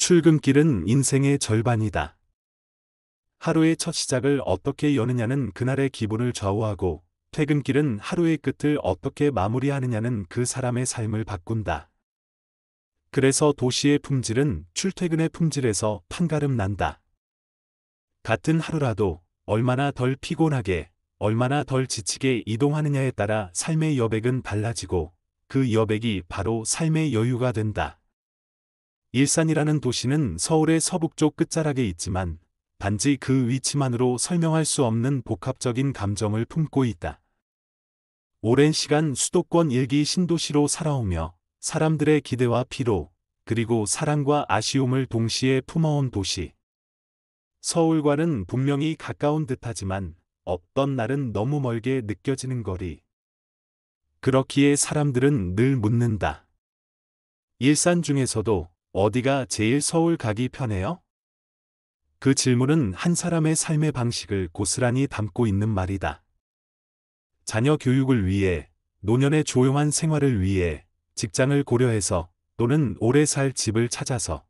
출근길은 인생의 절반이다. 하루의 첫 시작을 어떻게 여느냐는 그날의 기분을 좌우하고, 퇴근길은 하루의 끝을 어떻게 마무리하느냐는 그 사람의 삶을 바꾼다. 그래서 도시의 품질은 출퇴근의 품질에서 판가름 난다. 같은 하루라도 얼마나 덜 피곤하게, 얼마나 덜 지치게 이동하느냐에 따라 삶의 여백은 달라지고, 그 여백이 바로 삶의 여유가 된다. 일산이라는 도시는 서울의 서북쪽 끝자락에 있지만, 단지 그 위치만으로 설명할 수 없는 복합적인 감정을 품고 있다. 오랜 시간 수도권 일기 신도시로 살아오며 사람들의 기대와 피로, 그리고 사랑과 아쉬움을 동시에 품어온 도시. 서울과는 분명히 가까운 듯하지만 어떤 날은 너무 멀게 느껴지는 거리. 그렇기에 사람들은 늘 묻는다. 일산 중에서도 어디가 제일 서울 가기 편해요? 그 질문은 한 사람의 삶의 방식을 고스란히 담고 있는 말이다. 자녀 교육을 위해, 노년의 조용한 생활을 위해, 직장을 고려해서, 또는 오래 살 집을 찾아서.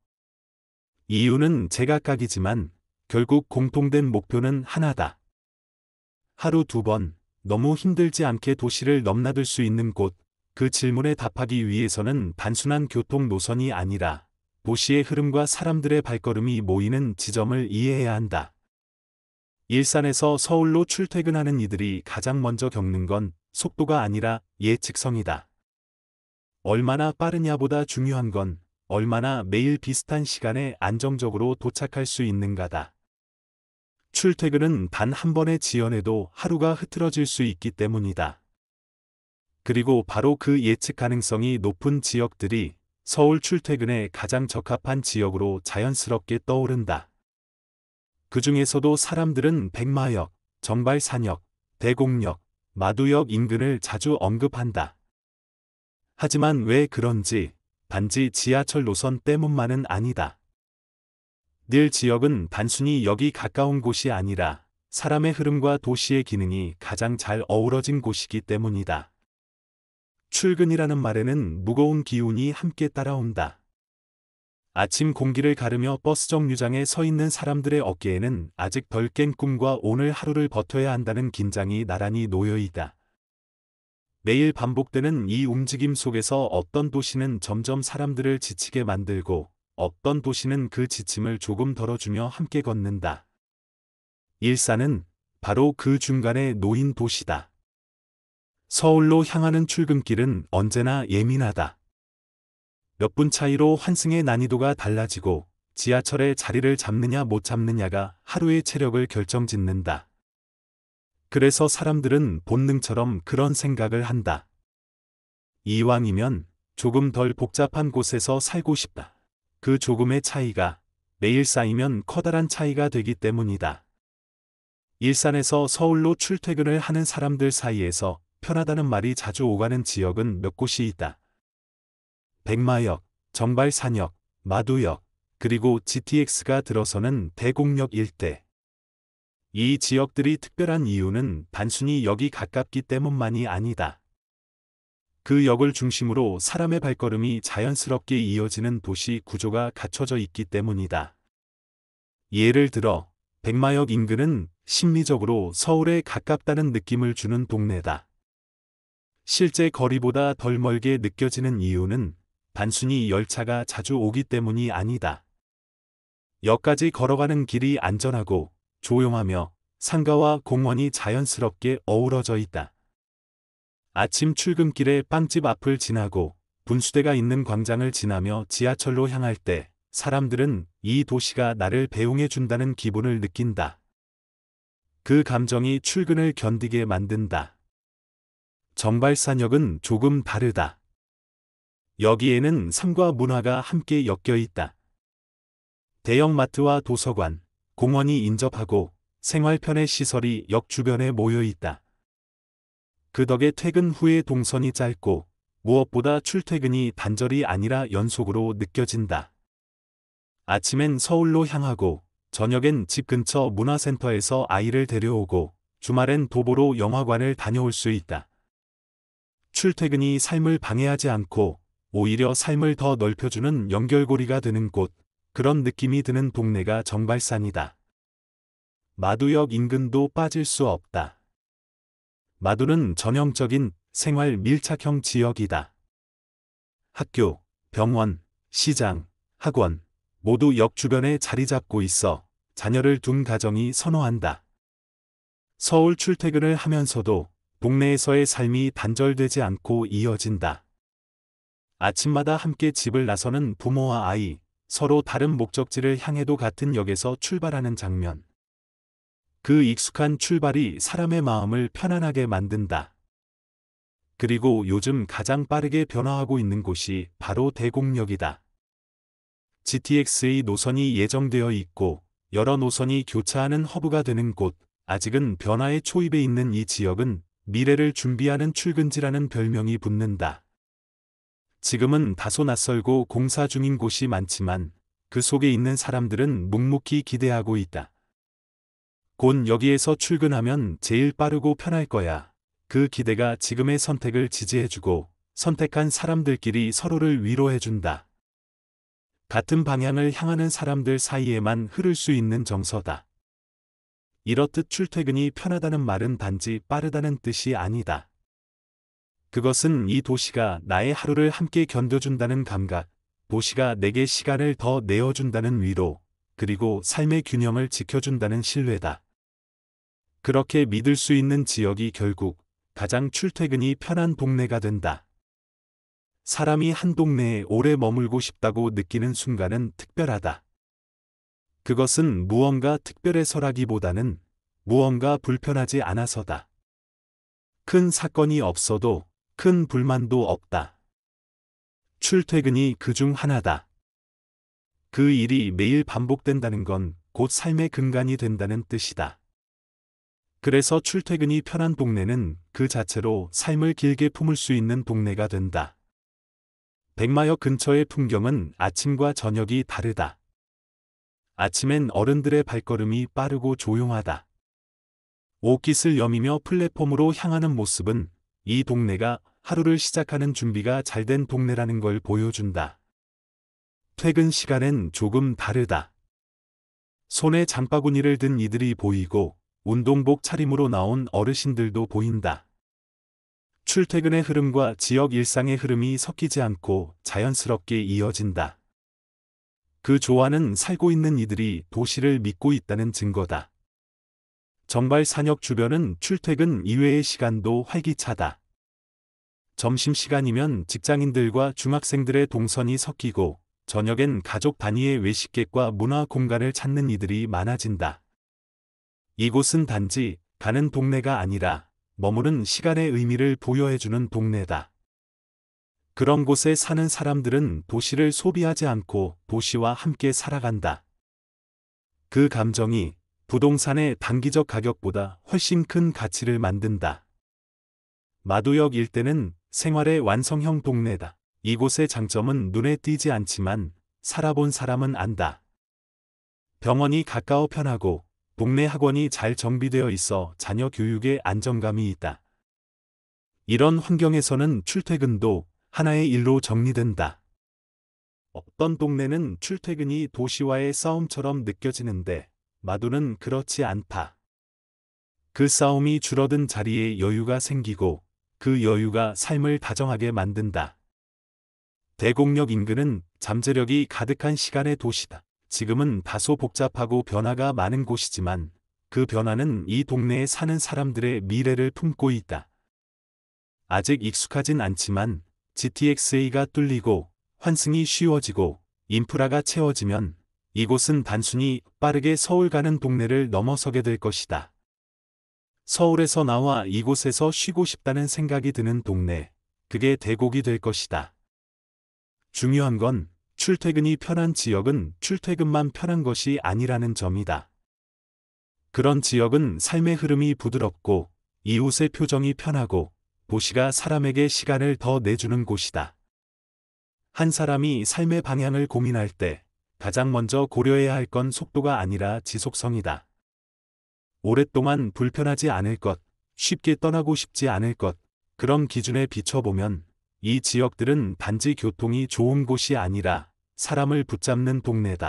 이유는 제각각이지만 결국 공통된 목표는 하나다. 하루 두 번, 너무 힘들지 않게 도시를 넘나들 수 있는 곳. 그 질문에 답하기 위해서는 단순한 교통 노선이 아니라 도시의 흐름과 사람들의 발걸음이 모이는 지점을 이해해야 한다. 일산에서 서울로 출퇴근하는 이들이 가장 먼저 겪는 건 속도가 아니라 예측성이다. 얼마나 빠르냐보다 중요한 건 얼마나 매일 비슷한 시간에 안정적으로 도착할 수 있는가다. 출퇴근은 단 한 번의 지연에도 하루가 흐트러질 수 있기 때문이다. 그리고 바로 그 예측 가능성이 높은 지역들이 서울 출퇴근에 가장 적합한 지역으로 자연스럽게 떠오른다. 그 중에서도 사람들은 백마역, 정발산역, 대곡역, 마두역 인근을 자주 언급한다. 하지만 왜 그런지 단지 지하철 노선 때문만은 아니다. 늘 지역은 단순히 여기 가까운 곳이 아니라 사람의 흐름과 도시의 기능이 가장 잘 어우러진 곳이기 때문이다. 출근이라는 말에는 무거운 기운이 함께 따라온다. 아침 공기를 가르며 버스 정류장에 서 있는 사람들의 어깨에는 아직 덜 깬 꿈과 오늘 하루를 버텨야 한다는 긴장이 나란히 놓여 있다. 매일 반복되는 이 움직임 속에서 어떤 도시는 점점 사람들을 지치게 만들고, 어떤 도시는 그 지침을 조금 덜어주며 함께 걷는다. 일산은 바로 그 중간에 놓인 도시다. 서울로 향하는 출근길은 언제나 예민하다. 몇 분 차이로 환승의 난이도가 달라지고 지하철에 자리를 잡느냐 못 잡느냐가 하루의 체력을 결정짓는다. 그래서 사람들은 본능처럼 그런 생각을 한다. 이왕이면 조금 덜 복잡한 곳에서 살고 싶다. 그 조금의 차이가 매일 쌓이면 커다란 차이가 되기 때문이다. 일산에서 서울로 출퇴근을 하는 사람들 사이에서 편하다는 말이 자주 오가는 지역은 몇 곳이 있다. 백마역, 정발산역, 마두역, 그리고 GTX가 들어서는 대곡역 일대. 이 지역들이 특별한 이유는 단순히 여기 가깝기 때문만이 아니다. 그 역을 중심으로 사람의 발걸음이 자연스럽게 이어지는 도시 구조가 갖춰져 있기 때문이다. 예를 들어, 백마역 인근은 심리적으로 서울에 가깝다는 느낌을 주는 동네다. 실제 거리보다 덜 멀게 느껴지는 이유는 단순히 열차가 자주 오기 때문이 아니다. 역까지 걸어가는 길이 안전하고 조용하며 상가와 공원이 자연스럽게 어우러져 있다. 아침 출근길에 빵집 앞을 지나고 분수대가 있는 광장을 지나며 지하철로 향할 때 사람들은 이 도시가 나를 배웅해 준다는 기분을 느낀다. 그 감정이 출근을 견디게 만든다. 정발산역은 조금 다르다. 여기에는 삶과 문화가 함께 엮여 있다. 대형마트와 도서관, 공원이 인접하고 생활 편의 시설이 역 주변에 모여 있다. 그 덕에 퇴근 후의 동선이 짧고 무엇보다 출퇴근이 단절이 아니라 연속으로 느껴진다. 아침엔 서울로 향하고 저녁엔 집 근처 문화센터에서 아이를 데려오고 주말엔 도보로 영화관을 다녀올 수 있다. 출퇴근이 삶을 방해하지 않고 오히려 삶을 더 넓혀주는 연결고리가 되는 곳, 그런 느낌이 드는 동네가 정발산이다. 마두역 인근도 빠질 수 없다. 마두는 전형적인 생활 밀착형 지역이다. 학교, 병원, 시장, 학원 모두 역 주변에 자리 잡고 있어 자녀를 둔 가정이 선호한다. 서울 출퇴근을 하면서도 동네에서의 삶이 단절되지 않고 이어진다. 아침마다 함께 집을 나서는 부모와 아이, 서로 다른 목적지를 향해도 같은 역에서 출발하는 장면. 그 익숙한 출발이 사람의 마음을 편안하게 만든다. 그리고 요즘 가장 빠르게 변화하고 있는 곳이 바로 대곡역이다. GTX의 노선이 예정되어 있고 여러 노선이 교차하는 허브가 되는 곳, 아직은 변화의 초입에 있는 이 지역은 미래를 준비하는 출근지라는 별명이 붙는다. 지금은 다소 낯설고 공사 중인 곳이 많지만 그 속에 있는 사람들은 묵묵히 기대하고 있다. 곧 여기에서 출근하면 제일 빠르고 편할 거야. 그 기대가 지금의 선택을 지지해주고 선택한 사람들끼리 서로를 위로해준다. 같은 방향을 향하는 사람들 사이에만 흐를 수 있는 정서다. 이렇듯 출퇴근이 편하다는 말은 단지 빠르다는 뜻이 아니다. 그것은 이 도시가 나의 하루를 함께 견뎌준다는 감각, 도시가 내게 시간을 더 내어준다는 위로, 그리고 삶의 균형을 지켜준다는 신뢰다. 그렇게 믿을 수 있는 지역이 결국 가장 출퇴근이 편한 동네가 된다. 사람이 한 동네에 오래 머물고 싶다고 느끼는 순간은 특별하다. 그것은 무언가 특별해서라기보다는 무언가 불편하지 않아서다. 큰 사건이 없어도 큰 불만도 없다. 출퇴근이 그중 하나다. 그 일이 매일 반복된다는 건 곧 삶의 근간이 된다는 뜻이다. 그래서 출퇴근이 편한 동네는 그 자체로 삶을 길게 품을 수 있는 동네가 된다. 백마역 근처의 풍경은 아침과 저녁이 다르다. 아침엔 어른들의 발걸음이 빠르고 조용하다. 옷깃을 여미며 플랫폼으로 향하는 모습은 이 동네가 하루를 시작하는 준비가 잘 된 동네라는 걸 보여준다. 퇴근 시간엔 조금 다르다. 손에 장바구니를 든 이들이 보이고 운동복 차림으로 나온 어르신들도 보인다. 출퇴근의 흐름과 지역 일상의 흐름이 섞이지 않고 자연스럽게 이어진다. 그 조화는 살고 있는 이들이 도시를 믿고 있다는 증거다. 정발산역 주변은 출퇴근 이외의 시간도 활기차다. 점심시간이면 직장인들과 중학생들의 동선이 섞이고 저녁엔 가족 단위의 외식객과 문화 공간을 찾는 이들이 많아진다. 이곳은 단지 가는 동네가 아니라 머무른 시간의 의미를 부여해주는 동네다. 그런 곳에 사는 사람들은 도시를 소비하지 않고 도시와 함께 살아간다. 그 감정이 부동산의 단기적 가격보다 훨씬 큰 가치를 만든다. 마두역 일대는 생활의 완성형 동네다. 이곳의 장점은 눈에 띄지 않지만 살아본 사람은 안다. 병원이 가까워 편하고 동네 학원이 잘 정비되어 있어 자녀 교육에 안정감이 있다. 이런 환경에서는 출퇴근도 하나의 일로 정리된다. 어떤 동네는 출퇴근이 도시와의 싸움처럼 느껴지는데 마두는 그렇지 않다. 그 싸움이 줄어든 자리에 여유가 생기고 그 여유가 삶을 다정하게 만든다. 대곡역 인근은 잠재력이 가득한 시간의 도시다. 지금은 다소 복잡하고 변화가 많은 곳이지만 그 변화는 이 동네에 사는 사람들의 미래를 품고 있다. 아직 익숙하진 않지만 GTXA가 뚫리고 환승이 쉬워지고 인프라가 채워지면 이곳은 단순히 빠르게 서울 가는 동네를 넘어서게 될 것이다. 서울에서 나와 이곳에서 쉬고 싶다는 생각이 드는 동네, 그게 대곡이 될 것이다. 중요한 건 출퇴근이 편한 지역은 출퇴근만 편한 것이 아니라는 점이다. 그런 지역은 삶의 흐름이 부드럽고 이웃의 표정이 편하고 도시가 사람에게 시간을 더 내주는 곳이다. 한 사람이 삶의 방향을 고민할 때 가장 먼저 고려해야 할 건 속도가 아니라 지속성이다. 오랫동안 불편하지 않을 것, 쉽게 떠나고 싶지 않을 것, 그런 기준에 비춰보면 이 지역들은 단지 교통이 좋은 곳이 아니라 사람을 붙잡는 동네다.